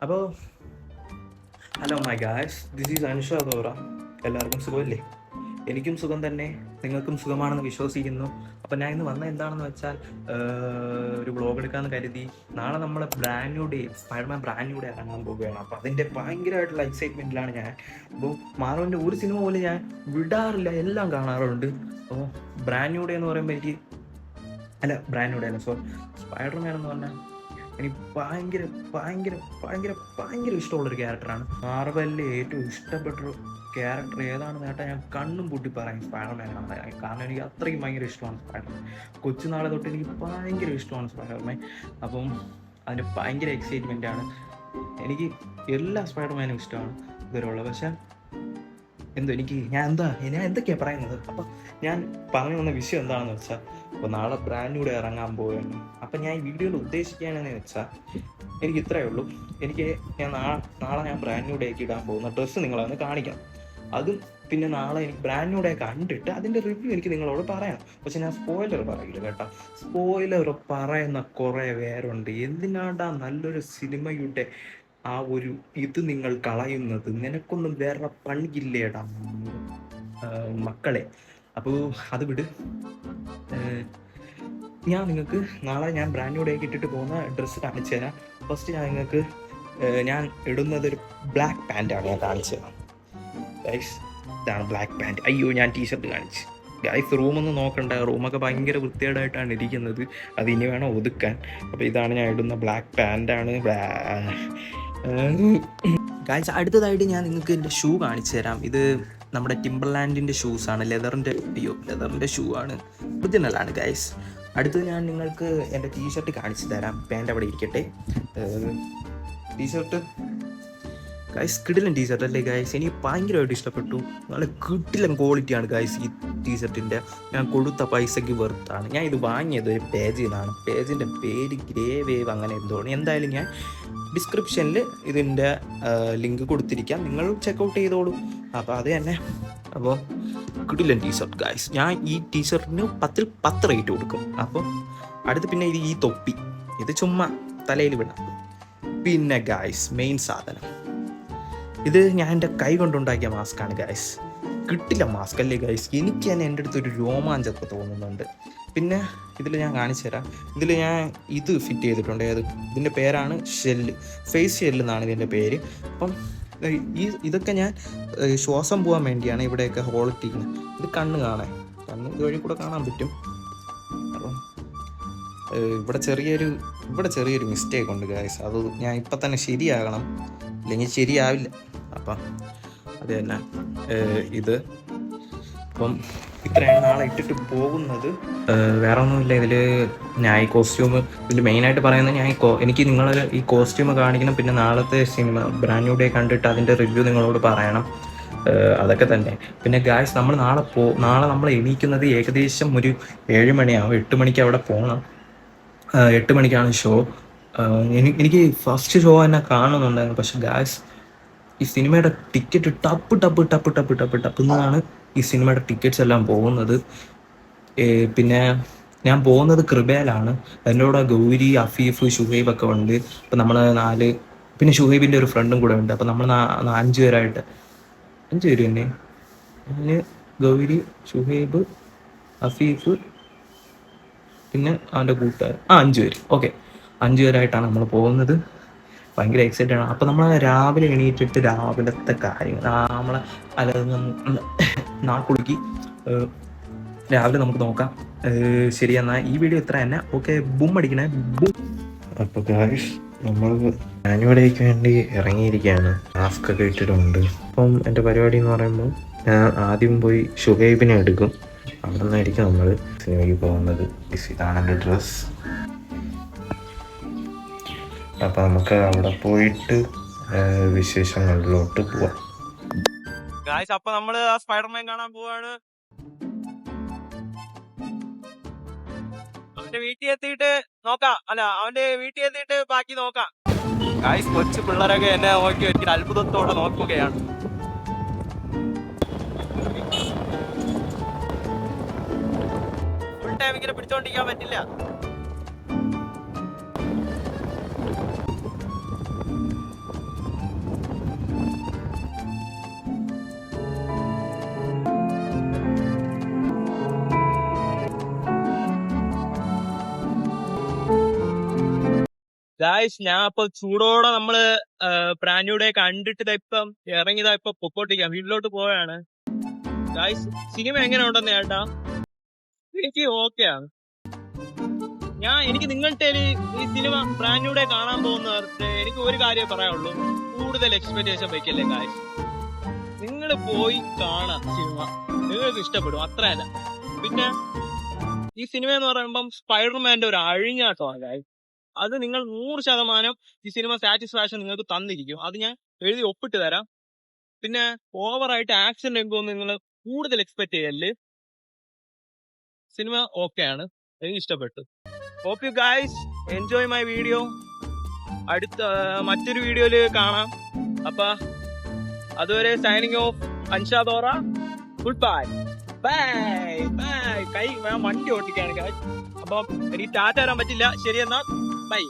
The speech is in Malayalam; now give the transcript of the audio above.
അപ്പോൾ hello my guys, this is Anusha Thora. എല്ലാവർക്കും സുഖമല്ലേ? എനിക്കും സുഖം തന്നെ, നിങ്ങൾക്കും സുഖമാണെന്ന് വിശ്വസിക്കുന്നു. അപ്പോൾ ഞാൻ ഇന്ന് വന്ന എന്താണെന്ന് വെച്ചാൽ ഒരു വ്ളോഗ് എടുക്കാമെന്ന് കരുതി. നാളെ നമ്മൾ brand new day, Spiderman brand new day ഇറങ്ങാൻ പോവുകയാണ്. അപ്പോൾ അതിൻ്റെ ഭയങ്കരമായിട്ടുള്ള എക്സൈറ്റ്മെൻറ്റിലാണ് ഞാൻ. അപ്പോൾ മാർവലിൻ്റെ ഒരു സിനിമ പോലും ഞാൻ വിടാറില്ല, എല്ലാം കാണാറുണ്ട്. അപ്പോൾ ബ്രാൻഡ് ന്യൂ ഡേ എന്ന് പറയുമ്പോൾ ബ്രാൻഡ് ന്യൂ ഡേ അല്ല, സ്പൈഡർമാൻ എന്ന് പറഞ്ഞാൽ എനിക്ക് ഭയങ്കര ഭയങ്കര ഭയങ്കര ഭയങ്കര ഇഷ്ടമുള്ളൊരു ക്യാരക്ടറാണ്. മാർവലിലെ ഏറ്റവും ഇഷ്ടപ്പെട്ടൊരു ക്യാരക്ടർ ഏതാണെന്ന് കേട്ടാൽ ഞാൻ കണ്ണും പൂട്ടി പറയും സ്പൈഡർമാനാണ്. കാരണം എനിക്ക് അത്രയും ഭയങ്കര ഇഷ്ടമാണ് സ്പൈഡർമാൻ. കൊച്ചുനാളെ തൊട്ട് എനിക്ക് ഭയങ്കര ഇഷ്ടമാണ് സ്പൈഡർമാൻ. അപ്പം അതിന് ഭയങ്കര എക്സൈറ്റ്മെൻറ്റാണ്. എനിക്ക് എല്ലാ സ്പൈഡർമാനും ഇഷ്ടമാണ് ഇതുവരെയുള്ള. പക്ഷേ ഞാൻ എന്തൊക്കെയാണ് പറയുന്നത്? അപ്പം ഞാൻ പറഞ്ഞു വന്ന വിഷയം എന്താണെന്ന് വെച്ചാൽ, അപ്പോൾ നാളെ ബ്രാൻഡ് ന്യൂ ഡേ ഇറങ്ങാൻ പോവുകയാണ്. അപ്പം ഞാൻ ഈ വീഡിയോയിൽ ഉദ്ദേശിക്കുകയാണെന്ന് വെച്ചാൽ എനിക്ക് ഇത്രയേ ഉള്ളൂ. നാളെ ഞാൻ ബ്രാൻഡ് ന്യൂ ഡേക്ക് ഇടാൻ പോകുന്ന ഡ്രസ്സ് നിങ്ങളൊന്ന് കാണിക്കാം. അതും പിന്നെ നാളെ എനിക്ക് ബ്രാൻഡ് ന്യൂ ഡേ കണ്ടിട്ട് അതിൻ്റെ റിവ്യൂ എനിക്ക് നിങ്ങളോട് പറയാം. പക്ഷെ ഞാൻ സ്പോയിലർ പറയില്ല കേട്ടോ. സ്പോയിലർ പറയുന്ന കുറേ പേരുണ്ട്. എന്തിനാണ്ടാ നല്ലൊരു സിനിമയുടെ ആ ഒരു ഇത് നിങ്ങൾ കളയുന്നത്? നിനക്കൊന്നും വേറെ പണിയില്ലേടാ മക്കളെ. അപ്പോൾ അത് വിട്. ഞാൻ നിങ്ങൾക്ക് നാളെ ഞാൻ ബ്രാൻഡ് ന്യൂ ഡേക്ക് ഇട്ടിട്ട് പോകുന്ന ഡ്രസ്സ് കാണിച്ചു തരാം. ഫസ്റ്റ് ഞാൻ ഇടുന്നത് ഒരു ബ്ലാക്ക് പാൻറ്റാണ് ഞാൻ കാണിച്ചു തരാം. ഗൈസ്, ഇതാണ് ബ്ലാക്ക് പാൻറ്റ്. അയ്യോ, ഞാൻ ടീഷർട്ട് കാണിച്ചു. ഗൈസ്, റൂമൊന്നും നോക്കണ്ട, റൂമൊക്കെ ഭയങ്കര വൃത്തികേടായിട്ടാണ് ഇരിക്കുന്നത്. അത് ഇനി വേണം ഒതുക്കാൻ. അപ്പോൾ ഇതാണ് ഞാൻ ഇടുന്ന ബ്ലാക്ക് പാൻറ്റാണ്. ഗൈസ്, അടുത്തതായിട്ട് ഞാൻ നിങ്ങൾക്ക് എൻ്റെ ഷൂ കാണിച്ചു തരാം. ഇത് നമ്മുടെ ടിംബർലാൻഡിൻ്റെ ഷൂസാണ്. ലെതറിൻ്റെ ഷൂ ആണ്, ഒറിജിനലാണ് ഗൈസ്. അടുത്തത് ഞാൻ നിങ്ങൾക്ക് എൻ്റെ ടീഷർട്ട് കാണിച്ചു തരാം. പാൻറ്റ് അവിടെ ഇരിക്കട്ടെ. ടീഷർട്ട് ഗൈസ്, കിടിലൻ ടീഷർട്ട് അല്ലേ ഗൈസ്? എനിക്ക് ഭയങ്കരമായിട്ട് ഇഷ്ടപ്പെട്ടു. നല്ല കിടിലൻ ക്വാളിറ്റിയാണ് ഗൈസ് ഈ ടീഷർട്ടിൻ്റെ. ഞാൻ കൊടുത്ത പൈസയ്ക്ക് വെറുത്താണ്. ഞാൻ ഇത് വാങ്ങിയത് ഒരു പേജിൽ നിന്നാണ്. പേജിൻ്റെ പേര് ഗ്രേ വേവ് അങ്ങനെ എന്തോണ്. എന്തായാലും ഞാൻ ഡിസ്ക്രിപ്ഷനിൽ ഇതിൻ്റെ ലിങ്ക് കൊടുത്തിരിക്കാം, നിങ്ങൾ ചെക്കൗട്ട് ചെയ്തോളൂ. അപ്പോൾ അത് തന്നെ. അപ്പോൾ കിടിലൻ ടീഷർട്ട് ഗൈസ്. ഞാൻ ഈ ടീഷർട്ടിന് 10ൽ 10 റേറ്റ് കൊടുക്കും. അപ്പോൾ പിന്നെ ഈ തൊപ്പി, ഇത് ചുമ്മാ തലയിൽ വിടാം. പിന്നെ ഗൈസ്, മെയിൻ സാധനം ഇത് ഞാൻ എൻ്റെ കൈ കൊണ്ടുണ്ടാക്കിയ മാസ്കാണ് ഗൈസ്. കിട്ടില്ല മാസ്ക് അല്ലേ ഗൈസ്? എനിക്ക് തന്നെ എൻ്റെ അടുത്തൊരു രോമാഞ്ചൊക്കെ തോന്നുന്നുണ്ട്. പിന്നെ ഇതിൽ ഞാൻ കാണിച്ചു തരാം. ഇതിൽ ഞാൻ ഇത് ഫിറ്റ് ചെയ്തിട്ടുണ്ട്. ഇതിൻ്റെ പേരാണ് ഫേസ് ഷെല്ല് എന്നാണ് ഇതിൻ്റെ പേര്. അപ്പം ഇതൊക്കെ ഞാൻ ശ്വാസം പോകാൻ വേണ്ടിയാണ് ഇവിടെയൊക്കെ ഹോളിട്ടിരിക്കുന്നത്. ഇത് കണ്ണ് ഇതുവഴി കൂടെ കാണാൻ പറ്റും. അപ്പം ഇവിടെ ചെറിയൊരു മിസ്റ്റേക്ക് ഉണ്ട് ഗൈസ്. അത് ഞാൻ ഇപ്പം തന്നെ ശരിയാകണം, അല്ലെങ്കിൽ ശരിയാവില്ല. അപ്പം അത് തന്നെ ഇത്. അപ്പം ഇത്രയാണ് നാളെ ഇട്ടിട്ട് പോകുന്നത്. വേറെ ഒന്നുമില്ല. ഞാൻ ഈ കോസ്റ്റ്യൂം മെയിനായിട്ട് പറയുന്നത്, എനിക്ക് നിങ്ങളെ ഈ കോസ്റ്റ്യൂം കാണിക്കണം. പിന്നെ നാളത്തെ സിനിമ ബ്രാൻഡ് ന്യൂ ഡേ കണ്ടിട്ട് അതിൻ്റെ റിവ്യൂ നിങ്ങളോട് പറയണം. അതൊക്കെ തന്നെ. പിന്നെ ഗായ്സ്, നാളെ നമ്മൾ എണീക്കുന്നത് ഏകദേശം ഒരു 7 മണിയാവും. 8 മണിക്ക് അവിടെ പോകണം. 8 മണിക്കാണ് ഷോ. എനിക്ക് ഫസ്റ്റ് ഷോ തന്നെ കാണുന്നുണ്ടായിരുന്നു. പക്ഷെ ഗായ്സ്, ഈ സിനിമയുടെ ടിക്കറ്റ് ടപ്പ് എന്നാണ് ഈ സിനിമയുടെ ടിക്കറ്റ്സ് എല്ലാം പോകുന്നത്. പിന്നെ ഞാൻ പോകുന്നത് കൃപയിലാണ്. എൻ്റെ കൂടെ ഗൗരി, അഫീഫ്, ഷുഹൈബ് ഒക്കെ ഉണ്ട്. അപ്പം നമ്മൾ 4, പിന്നെ ഷുഹൈബിൻ്റെ ഒരു ഫ്രണ്ടും കൂടെ ഉണ്ട്. അപ്പം നമ്മൾ 5 പേരായിട്ട് 5 പേര് തന്നെ. ഞാൻ, ഗൗരി, ഷുഹൈബ്, അഫീഫ്, പിന്നെ അവൻ്റെ കൂട്ടുകാർ, 5 പേര്. ഓക്കെ, 5 പേരായിട്ടാണ് നമ്മൾ പോകുന്നത്. ഭയങ്കര എക്സൈറ്റഡ് ആണ്. അപ്പോൾ നമ്മൾ രാവിലെ എണീറ്റിട്ട് രാവിലത്തെ കാര്യങ്ങൾ കുളുക്കി രാവിലെ നമുക്ക് നോക്കാം. ശരി, എന്നാൽ ഈ വീഡിയോ ഇത്ര തന്നെ. ഓക്കെ, ബും അടിക്കണേ, ബും. അപ്പോൾ ഗായ്സ്, നമ്മൾ ആനുവലേക്ക് വേണ്ടി ഇറങ്ങിയിരിക്കുകയാണ്. മാസ്ക് ഒക്കെ ഇട്ടിട്ടുണ്ട്. അപ്പം എൻ്റെ പരിപാടി എന്ന് പറയുമ്പോൾ, ഞാൻ ആദ്യം പോയി ഷുഹൈബിനെ എടുക്കും. അവിടെ നിന്നായിരിക്കും നമ്മൾ സിനിമയ്ക്ക് പോകുന്നത്. ഇതാണ് എൻ്റെ ഡ്രസ്സ്. അപ്പം നമുക്ക് അവിടെ പോയിട്ട് വിശേഷങ്ങളിലോട്ട് പോവാം. അപ്പൊ നമ്മള് ആ സ്പൈഡർമാൻ കാണാൻ പോവാണ്. അവന്റെ വീട്ടിൽ എത്തിയിട്ട് ബാക്കി നോക്കാം. ഗായ്സ്, കൊച്ചു പിള്ളേരൊക്കെ എന്നെ നോക്കി ഒരിക്കലും അത്ഭുതത്തോടെ നോക്കുകയാണ്. ഫുൾ ടൈം ഇങ്ങനെ പിടിച്ചോണ്ടിരിക്കാൻ പറ്റില്ല. ഗായ്സ് ഞാൻ അപ്പൊ ചൂടോടെ നമ്മള് ബ്രാൻഡ് ന്യൂ ഡേ കണ്ടിട്ട് ഇപ്പം ഇറങ്ങിയതാ ഇപ്പൊ പൊക്കോട്ടിരിക്കാം, വീട്ടിലോട്ട് പോവാണ്. ഗായ്സ് സിനിമ എങ്ങനെ ഉണ്ടെന്ന് ചേട്ടാ? എനിക്ക് ഓക്കെയാണ്. എനിക്ക് നിങ്ങളുടെ ഈ സിനിമ ബ്രാൻഡ് ന്യൂ ഡേ കാണാൻ പോകുന്നവർക്ക് എനിക്ക് ഒരു കാര്യം പറയാനുള്ളൂ, കൂടുതൽ എക്സ്പെക്ടേഷൻ വെക്കല്ലേ ഗായ്സ്. നിങ്ങൾ പോയി കാണാം സിനിമ, നിങ്ങൾക്ക് ഇഷ്ടപ്പെടും, അത്രയല്ല. പിന്നെ ഈ സിനിമ എന്ന് പറയുമ്പം സ്പൈഡർമാന്റെ ഒരു അഴിഞ്ഞാട്ടമാണ് ഗായ്സ്. അത് നിങ്ങൾ 100% ഈ സിനിമ സാറ്റിസ്ഫാക്ഷൻ നിങ്ങൾക്ക് തന്നിരിക്കും, അത് ഞാൻ എഴുതി ഒപ്പിട്ട് തരാം. പിന്നെ ഓവറായിട്ട് ആക്ഷൻ രംഗമൊന്നും നിങ്ങൾ കൂടുതൽ എക്സ്പെക്ട് ചെയ്യല്ലേ. സിനിമ ഓക്കെയാണ്, എനിക്ക് ഇഷ്ടപ്പെട്ടു. Hope you guys enjoy my video. അടുത്ത മറ്റൊരു വീഡിയോയില് കാണാം. അപ്പൊ അതുവരെ signing off Anshadora. Goodbye. Bye bye. വണ്ടി ഓട്ടിക്കാണ് ഗൈസ്. അപ്പം എനിക്ക് ടാറ്റ തരാൻ പറ്റില്ല. ശരി എന്നാ ബൈ.